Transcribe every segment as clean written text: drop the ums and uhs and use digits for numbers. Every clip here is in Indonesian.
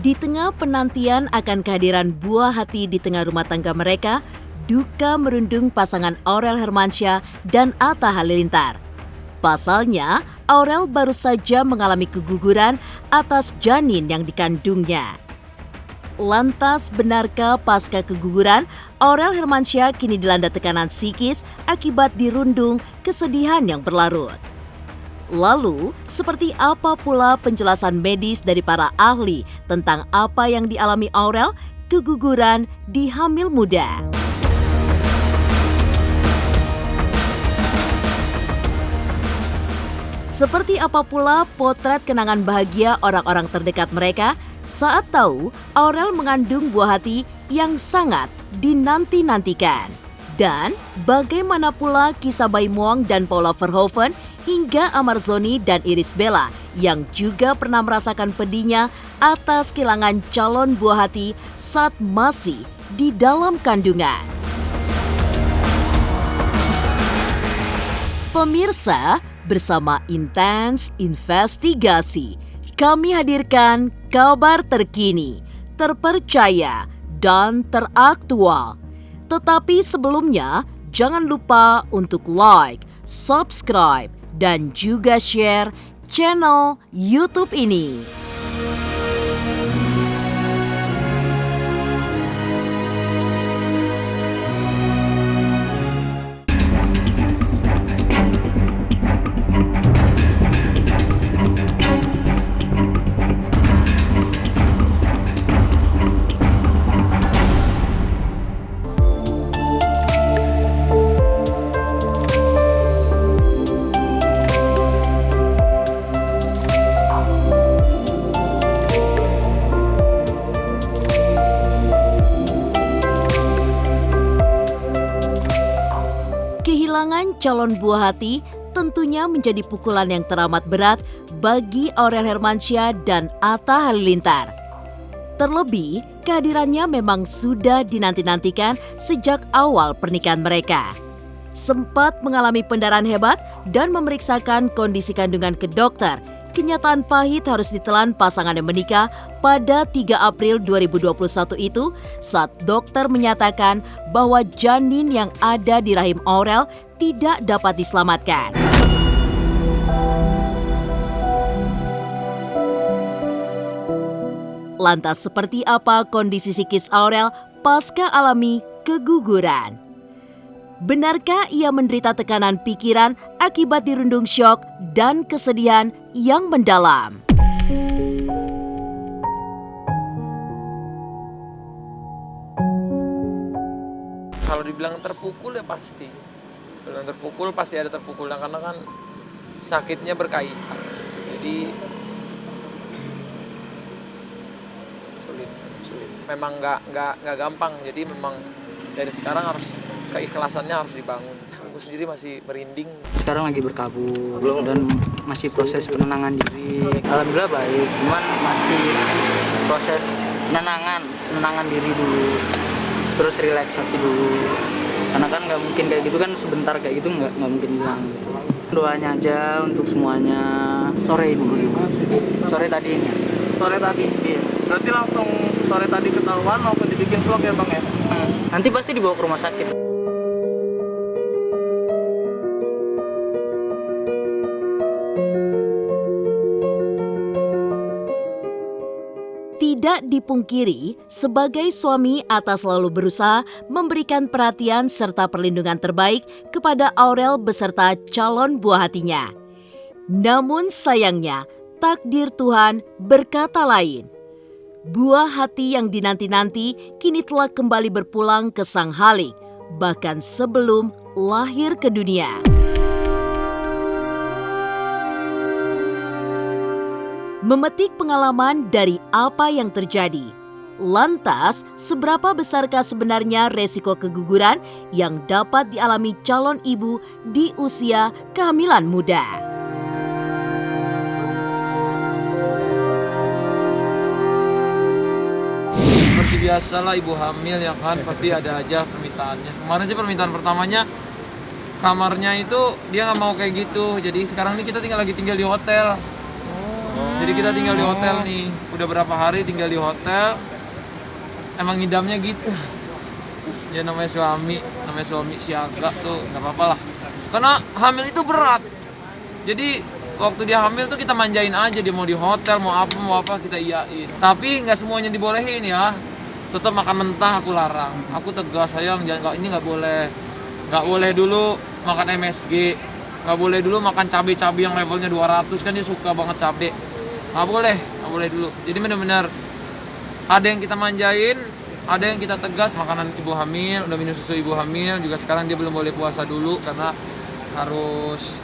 Di tengah penantian akan kehadiran buah hati di tengah rumah tangga mereka, duka merundung pasangan Aurel Hermansyah dan Atta Halilintar. Pasalnya, Aurel baru saja mengalami keguguran atas janin yang dikandungnya. Lantas, benarkah pasca keguguran, Aurel Hermansyah kini dilanda tekanan psikis akibat dirundung kesedihan yang berlarut? Lalu, seperti apa pula penjelasan medis dari para ahli tentang apa yang dialami Aurel keguguran di hamil muda? Seperti apa pula potret kenangan bahagia orang-orang terdekat mereka saat tahu Aurel mengandung buah hati yang sangat dinanti-nantikan? Dan bagaimana pula kisah Bayi Muang dan Paula Verhoeven hingga Amarzoni dan Irish Bella yang juga pernah merasakan pedihnya atas kehilangan calon buah hati saat masih di dalam kandungan? Pemirsa, bersama Intens Investigasi, kami hadirkan kabar terkini, terpercaya, dan teraktual. Tetapi sebelumnya, jangan lupa untuk like, subscribe, dan juga share channel YouTube ini. Kehilangan calon buah hati tentunya menjadi pukulan yang teramat berat bagi Aurel Hermansyah dan Atta Halilintar. Terlebih, kehadirannya memang sudah dinanti-nantikan sejak awal pernikahan mereka. Sempat mengalami pendarahan hebat dan memeriksakan kondisi kandungan ke dokter. Kenyataan pahit harus ditelan pasangan yang menikah pada 3 April 2021 itu saat dokter menyatakan bahwa janin yang ada di rahim Aurel tidak dapat diselamatkan. Lantas seperti apa kondisi psikis Aurel pasca alami keguguran? Benarkah ia menderita tekanan pikiran akibat dirundung syok dan kesedihan yang mendalam? Kalau dibilang terpukul ya pasti. Kalau terpukul pasti ada terpukulnya karena kan sakitnya berkaitan. Jadi sulit. Memang nggak gampang. Jadi memang dari sekarang harus keikhlasannya harus dibangun. Aku sendiri masih merinding. Sekarang lagi berkabur dan masih proses penenangan diri. Alhamdulillah baik, cuman masih proses penenangan diri dulu. Terus relaksasi dulu. Karena kan nggak mungkin kayak gitu kan sebentar kayak gitu nggak mungkin hilang. Gitu. Doanya aja untuk semuanya. Sore tadi. Iya. Berarti langsung sore tadi ketahuan maupun dibikin vlog ya Bang ya? Nanti pasti dibawa ke rumah sakit. Tidak dipungkiri, sebagai suami Atta selalu berusaha memberikan perhatian serta perlindungan terbaik kepada Aurel beserta calon buah hatinya. Namun sayangnya, takdir Tuhan berkata lain. Buah hati yang dinanti-nanti kini telah kembali berpulang ke Sang Halik, bahkan sebelum lahir ke dunia. Memetik pengalaman dari apa yang terjadi. Lantas, seberapa besarkah sebenarnya resiko keguguran yang dapat dialami calon ibu di usia kehamilan muda? Seperti biasalah ibu hamil ya kan, pasti ada aja permintaannya. Kemarin sih permintaan pertamanya kamarnya itu dia nggak mau kayak gitu. Jadi sekarang ini kita lagi tinggal di hotel. Jadi kita tinggal di hotel nih, udah berapa hari tinggal di hotel. Emang ngidamnya gitu. Ya namanya suami siaga tuh nggak apa-apa lah. Karena hamil itu berat. Jadi waktu dia hamil tuh kita manjain aja, dia mau di hotel, mau apa kita iyain. Tapi nggak semuanya dibolehin ya. Tetap makan mentah aku larang. Aku tegas, sayang, ini nggak boleh. Nggak boleh dulu makan MSG. Nggak boleh dulu makan cabai-cabai yang levelnya 200, kan dia suka banget cabai. Nggak boleh dulu. Jadi benar-benar ada yang kita manjain, ada yang kita tegas. Makanan ibu hamil, udah minum susu ibu hamil, juga sekarang dia belum boleh puasa dulu karena harus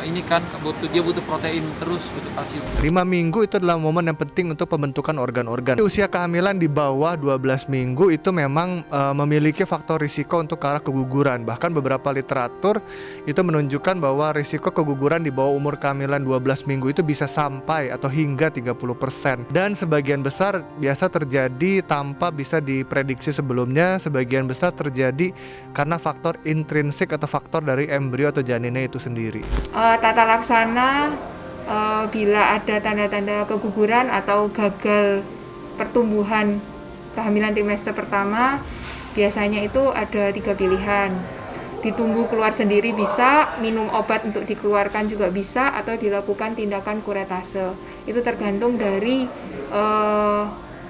ini kan dia butuh protein terus, butuh kalsium. 5 minggu itu adalah momen yang penting untuk pembentukan organ-organ. Usia kehamilan di bawah 12 minggu itu memang memiliki faktor risiko untuk ke arah keguguran. Bahkan beberapa literatur itu menunjukkan bahwa risiko keguguran di bawah umur kehamilan 12 minggu itu bisa sampai atau hingga 30%. Dan sebagian besar biasa terjadi tanpa bisa diprediksi sebelumnya. Sebagian besar terjadi karena faktor intrinsik atau faktor dari embrio atau janinnya itu sendiri. Tata laksana bila ada tanda-tanda keguguran atau gagal pertumbuhan kehamilan trimester pertama, biasanya itu ada 3 pilihan. Ditunggu keluar sendiri bisa, minum obat untuk dikeluarkan juga bisa, atau dilakukan tindakan kuretase. Itu tergantung dari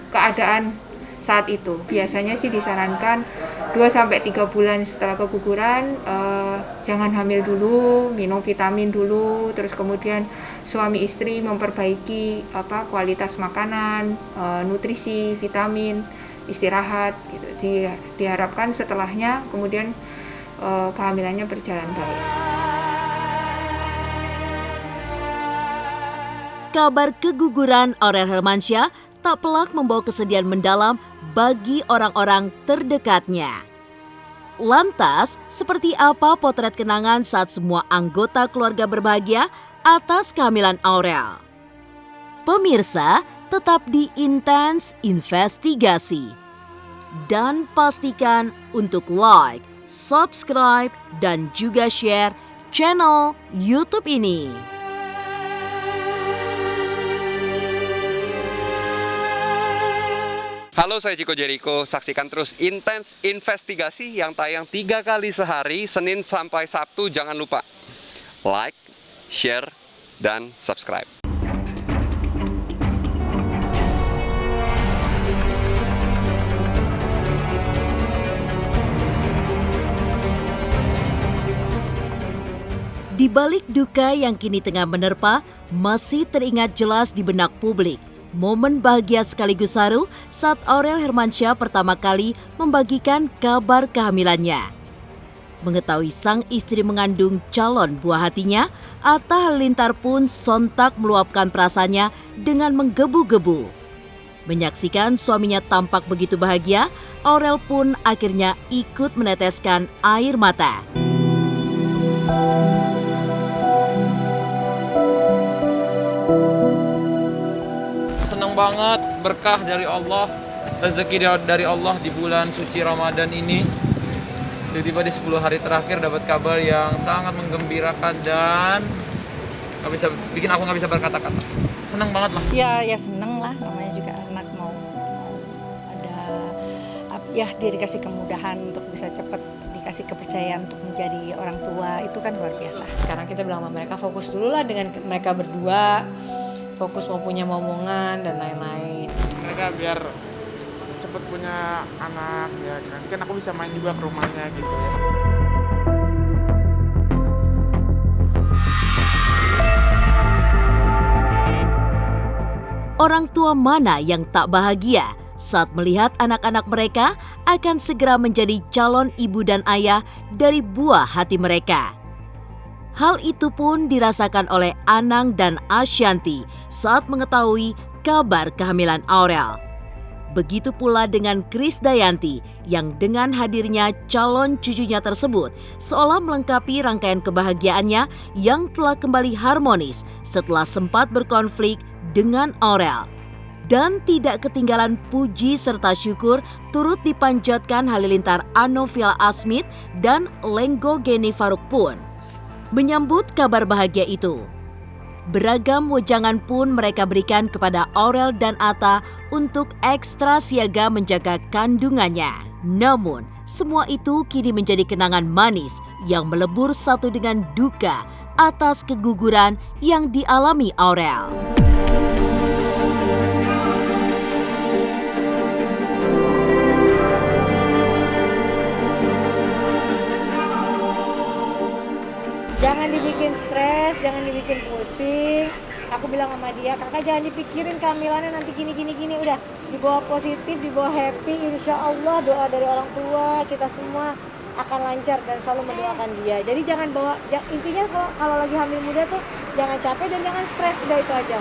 keadaan saat itu. Biasanya sih disarankan 2-3 bulan setelah keguguran jangan hamil dulu, minum vitamin dulu, terus kemudian suami istri memperbaiki kualitas makanan, nutrisi, vitamin, istirahat gitu. Diharapkan setelahnya kemudian kehamilannya berjalan baik. Kabar keguguran Aurel Hermansyah tak pelak membawa kesedihan mendalam bagi orang-orang terdekatnya. Lantas, seperti apa potret kenangan saat semua anggota keluarga berbahagia atas kehamilan Aurel? Pemirsa, tetap di Intens Investigasi. Dan pastikan untuk like, subscribe, dan juga share channel YouTube ini. Halo, saya Chico Jericho. Saksikan terus Intens Investigasi yang tayang 3 kali sehari, Senin sampai Sabtu. Jangan lupa like, share, dan subscribe. Di balik duka yang kini tengah menerpa, masih teringat jelas di benak publik momen bahagia sekaligus haru saat Aurel Hermansyah pertama kali membagikan kabar kehamilannya. Mengetahui sang istri mengandung calon buah hatinya, Atta Halilintar pun sontak meluapkan perasaannya dengan menggebu-gebu. Menyaksikan suaminya tampak begitu bahagia, Aurel pun akhirnya ikut meneteskan air mata. Senang banget, berkah dari Allah, rezeki dari Allah di bulan suci Ramadan ini. Tiba-tiba di 10 hari terakhir dapat kabar yang sangat menggembirakan dan bikin aku nggak bisa berkata-kata. Senang banget lah. Ya seneng lah, namanya juga anak mau ada dia dikasih kemudahan untuk bisa cepat dikasih kepercayaan untuk menjadi orang tua, itu kan luar biasa. Sekarang kita bilang sama mereka fokus dulu lah dengan mereka berdua, fokus mau punya momongan dan lain-lain. Mereka biar cepet punya anak ya, nanti kan aku bisa main juga ke rumahnya gitu ya. Orang tua mana yang tak bahagia saat melihat anak-anak mereka akan segera menjadi calon ibu dan ayah dari buah hati mereka? Hal itu pun dirasakan oleh Anang dan Ashanti saat mengetahui kabar kehamilan Aurel. Begitu pula dengan Krisdayanti yang dengan hadirnya calon cucunya tersebut seolah melengkapi rangkaian kebahagiaannya yang telah kembali harmonis setelah sempat berkonflik dengan Aurel. Dan tidak ketinggalan puji serta syukur turut dipanjatkan Halilintar Anovia Asmit dan Lenggo Geni Faruk pun menyambut kabar bahagia itu. Beragam wejangan pun mereka berikan kepada Aurel dan Atta untuk ekstra siaga menjaga kandungannya. Namun, semua itu kini menjadi kenangan manis yang melebur satu dengan duka atas keguguran yang dialami Aurel. Jangan dibikin stres, jangan dibikin pusing. Aku bilang sama dia, kakak jangan dipikirin kehamilannya nanti gini, udah dibawa positif, dibawa happy, insya Allah doa dari orang tua, kita semua akan lancar dan selalu mendoakan dia. Jadi jangan bawa, intinya kalau lagi hamil muda tuh jangan capek dan jangan stres, udah itu aja.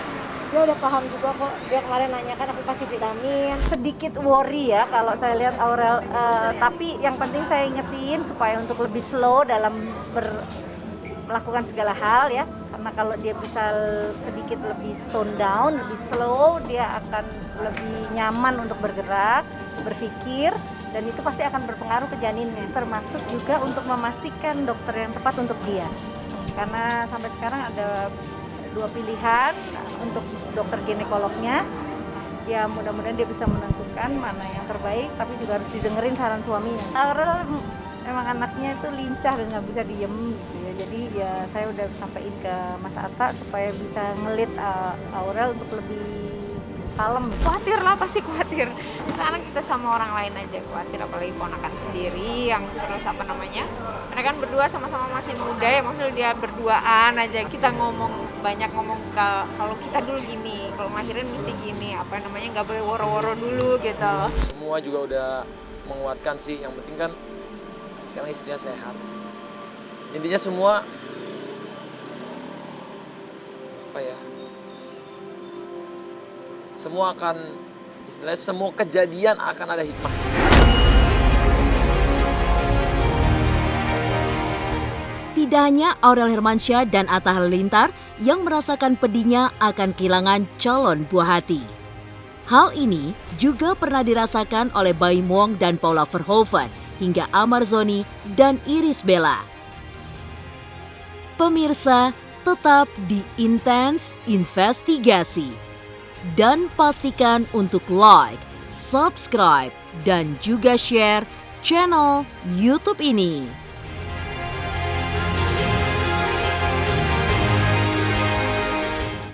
Dia udah paham juga kok, dia kemarin nanyakan aku kasih vitamin. Sedikit worry ya kalau saya lihat Aurel, tapi yang penting saya ingetin supaya untuk lebih slow dalam melakukan segala hal ya, karena kalau dia bisa sedikit lebih tone down, lebih slow, dia akan lebih nyaman untuk bergerak, berpikir, dan itu pasti akan berpengaruh ke janinnya, termasuk juga untuk memastikan dokter yang tepat untuk dia, karena sampai sekarang ada 2 pilihan untuk dokter ginekolognya. Ya mudah-mudahan dia bisa menentukan mana yang terbaik, tapi juga harus didengerin saran suaminya. Aurel emang anaknya itu lincah dan nggak bisa diem gitu ya, jadi ya saya udah sampaikan ke Mas Atta supaya bisa ngelit Aurel untuk lebih kalem. Khawatir lah, pasti khawatir, karena kita sama orang lain aja khawatir, apalagi ponakan sendiri yang terus mereka kan berdua sama-sama masih muda ya, maksudnya dia berduaan aja, kita banyak ngomong kalau kita dulu gini, kalau ngelahirin mesti gini, nggak boleh woro-woro dulu gitu loh. Semua juga udah menguatkan sih, yang penting kan sekarang istrinya sehat. Intinya semua semua akan, istilahnya semua kejadian akan ada hikmah. Tidak hanya Aurel Hermansyah dan Atta Halilintar yang merasakan pedihnya akan kehilangan calon buah hati. Hal ini juga pernah dirasakan oleh Baim Wong dan Paula Verhoeven, hingga Amar Zoni dan Iris Bella. Pemirsa, tetap di Intens Investigasi. Dan pastikan untuk like, subscribe, dan juga share channel YouTube ini.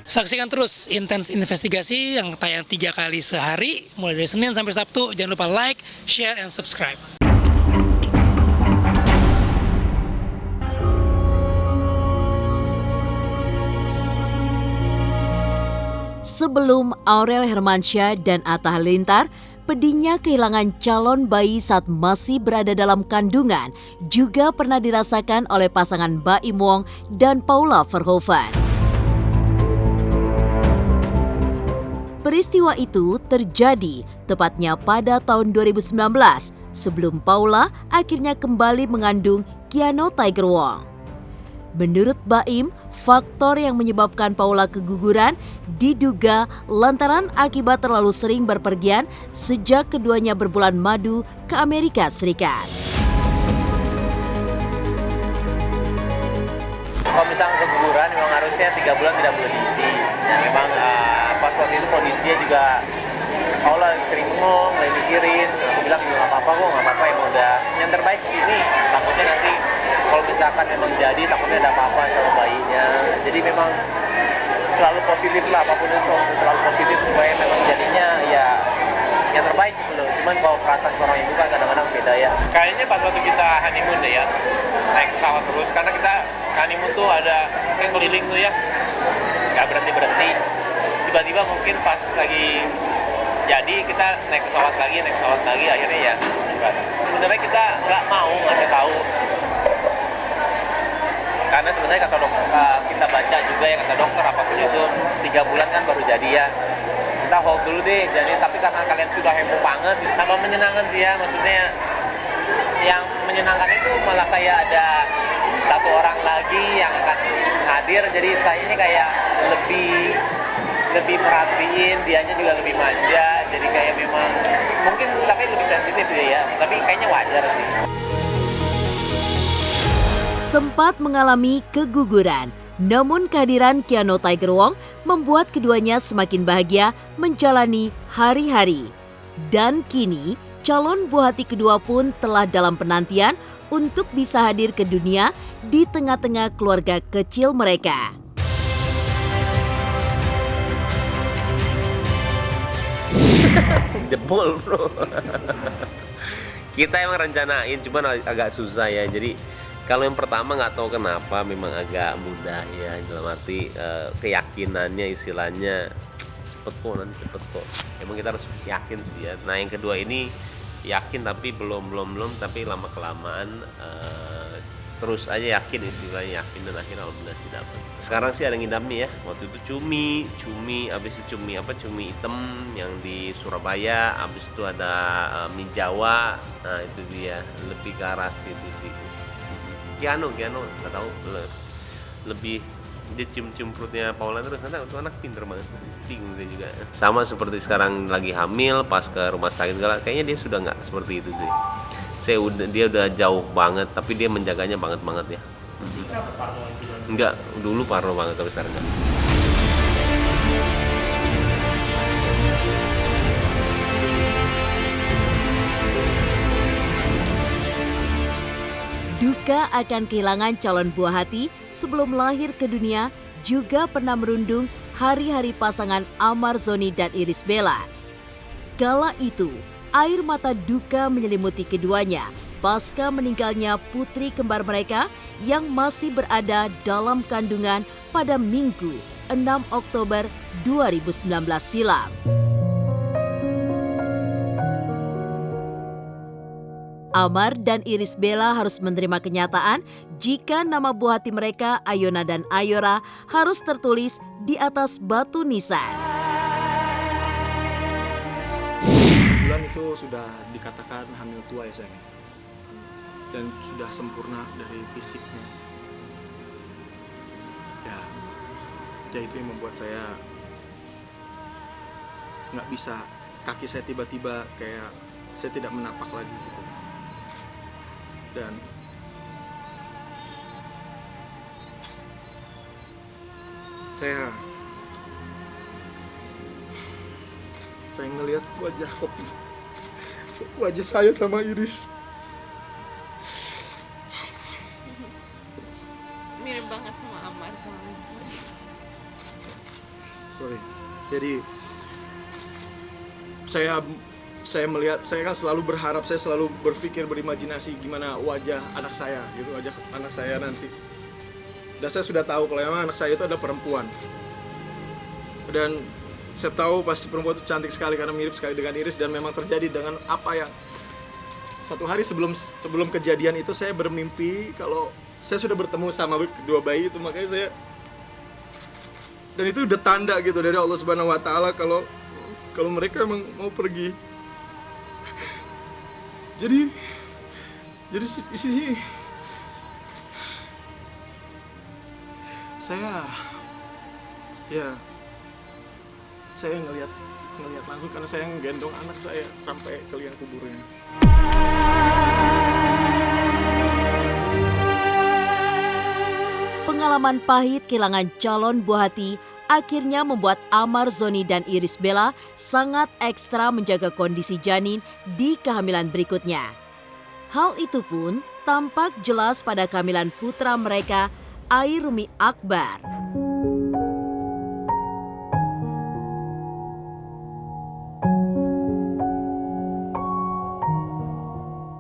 Saksikan terus Intens Investigasi yang tayang 3 kali sehari, mulai dari Senin sampai Sabtu. Jangan lupa like, share, and subscribe. Sebelum Aurel Hermansyah dan Atta Halilintar, pedihnya kehilangan calon bayi saat masih berada dalam kandungan juga pernah dirasakan oleh pasangan Baim Wong dan Paula Verhoeven. Peristiwa itu terjadi tepatnya pada tahun 2019 sebelum Paula akhirnya kembali mengandung Keanu Tiger Wong. Menurut Baim, faktor yang menyebabkan Paula keguguran diduga lantaran akibat terlalu sering berpergian sejak keduanya berbulan madu ke Amerika Serikat. Kalau misalnya keguguran memang harusnya 3 bulan tidak boleh diisi. Ya memang pas waktu itu kondisinya juga Paula sering bengong, lagi mikirin. Aku bilang nggak apa-apa kok, nggak apa-apa, emang udah yang terbaik ini. Takutnya nanti kalau misalkan memang jadi, takutnya ada apa-apa sama bayinya. Jadi memang selalu positif lah, apapun itu selalu positif supaya memang jadinya ya yang terbaik gitu loh. Cuman kalau perasaan seorang ibu kan kadang-kadang beda ya. Kayaknya pas waktu kita honeymoon deh ya, naik pesawat terus. Karena kita honeymoon tuh ada kan keliling tuh ya, nggak berhenti-berhenti. Tiba-tiba mungkin pas lagi jadi kita naik pesawat lagi, akhirnya ya sebenarnya kita nggak mau ngasih tahu. Karena sebenarnya kata dokter, kita baca juga ya kata dokter apapun itu 3 bulan kan baru jadi ya. Kita hold dulu deh, jadi tapi karena kalian sudah heboh banget, tambah menyenangkan sih ya, maksudnya yang menyenangkan itu malah kayak ada satu orang lagi yang akan hadir, jadi saya ini kayak lebih perhatiin, dianya juga lebih manja, jadi kayak memang mungkin tapi lebih sensitif ya, tapi kayaknya wajar sih. Sempat mengalami keguguran, Namun kehadiran Keanu Tiger Wong membuat keduanya semakin bahagia menjalani hari-hari. Dan kini, calon buah hati kedua pun telah dalam penantian untuk bisa hadir ke dunia di tengah-tengah keluarga kecil mereka. Jebol bro. Kita emang rencanain, cuman agak susah ya. Jadi kalau yang pertama nggak tahu kenapa memang agak mudah ya, dalam arti keyakinannya, istilahnya cepet kok. Emang kita harus yakin sih ya. Nah yang kedua ini yakin tapi belum tapi lama kelamaan terus aja yakin, istilahnya yakin, dan akhirnya alhamdulillah sih dapat. Sekarang sih ada ngidam nih ya. Waktu itu cumi, habis itu cumi hitam yang di Surabaya, habis itu ada mie Jawa. Nah itu dia, lebih ke arah situ sih. Keanu nggak tahu, lebih dia cium perutnya Paula terus, karena itu anak pinter banget, bingung dia juga. Sama seperti sekarang lagi hamil, pas ke rumah sakit kayaknya dia sudah nggak seperti itu sih. Dia udah jauh banget, tapi dia menjaganya banget ya. Enggak, dulu parno banget, tapi sekarang enggak. Duka akan kehilangan calon buah hati sebelum lahir ke dunia juga pernah merundung hari-hari pasangan Amar Zoni dan Irish Bella. Kala itu, air mata duka menyelimuti keduanya pasca meninggalnya putri kembar mereka yang masih berada dalam kandungan pada Minggu 6 Oktober 2019 silam. Amar dan Irish Bella harus menerima kenyataan jika nama buah hati mereka, Ayona dan Ayora, harus tertulis di atas batu nisan. Bulan itu sudah dikatakan hamil tua ya sayang, dan sudah sempurna dari fisiknya. Ya itu yang membuat saya nggak bisa, kaki saya tiba-tiba kayak saya tidak menapak lagi gitu. Dan saya ngelihat wajah saya sama Iris. Mirip banget sama Amar sama Sorry. Jadi saya melihat, saya kan selalu berharap, saya selalu berpikir, berimajinasi gimana wajah anak saya gitu, wajah anak saya nanti. Dan saya sudah tahu kalau memang anak saya itu adalah perempuan. Dan saya tahu pasti perempuan itu cantik sekali karena mirip sekali dengan Iris, dan memang terjadi dengan apa yang satu hari sebelum kejadian itu saya bermimpi kalau saya sudah bertemu sama kedua bayi itu, makanya saya, dan itu udah tanda gitu dari Allah Subhanahu wa taala kalau mereka emang mau pergi. Jadi di sini saya ngelihat langsung karena saya nggendong anak saya sampai ke liang kuburnya. Pengalaman pahit kehilangan calon buah hati akhirnya membuat Amar Zoni dan Irish Bella sangat ekstra menjaga kondisi janin di kehamilan berikutnya. Hal itu pun tampak jelas pada kehamilan putra mereka, Airumi Akbar.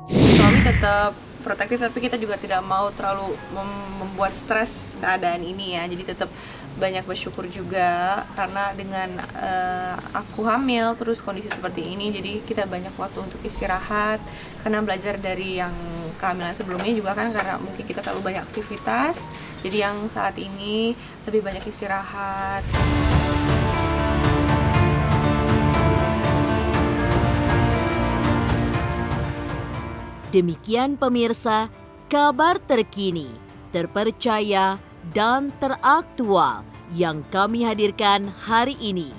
Suami tetap protektif, tapi kita juga tidak mau terlalu membuat stres keadaan ini ya. Jadi tetap banyak bersyukur juga karena dengan aku hamil terus kondisi seperti ini, jadi kita banyak waktu untuk istirahat karena belajar dari yang kehamilan sebelumnya juga kan, karena mungkin kita terlalu banyak aktivitas, jadi yang saat ini lebih banyak istirahat. Demikian pemirsa, kabar terkini, terpercaya, dan teraktual yang kami hadirkan hari ini.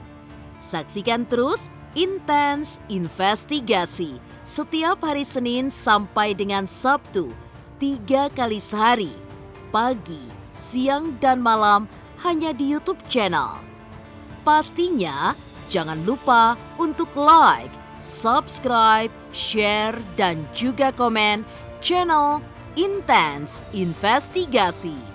Saksikan terus Intens Investigasi setiap hari Senin sampai dengan Sabtu 3 kali sehari, pagi, siang dan malam hanya di YouTube channel. Pastinya jangan lupa untuk like, subscribe, share, dan juga komen channel Intens Investigasi.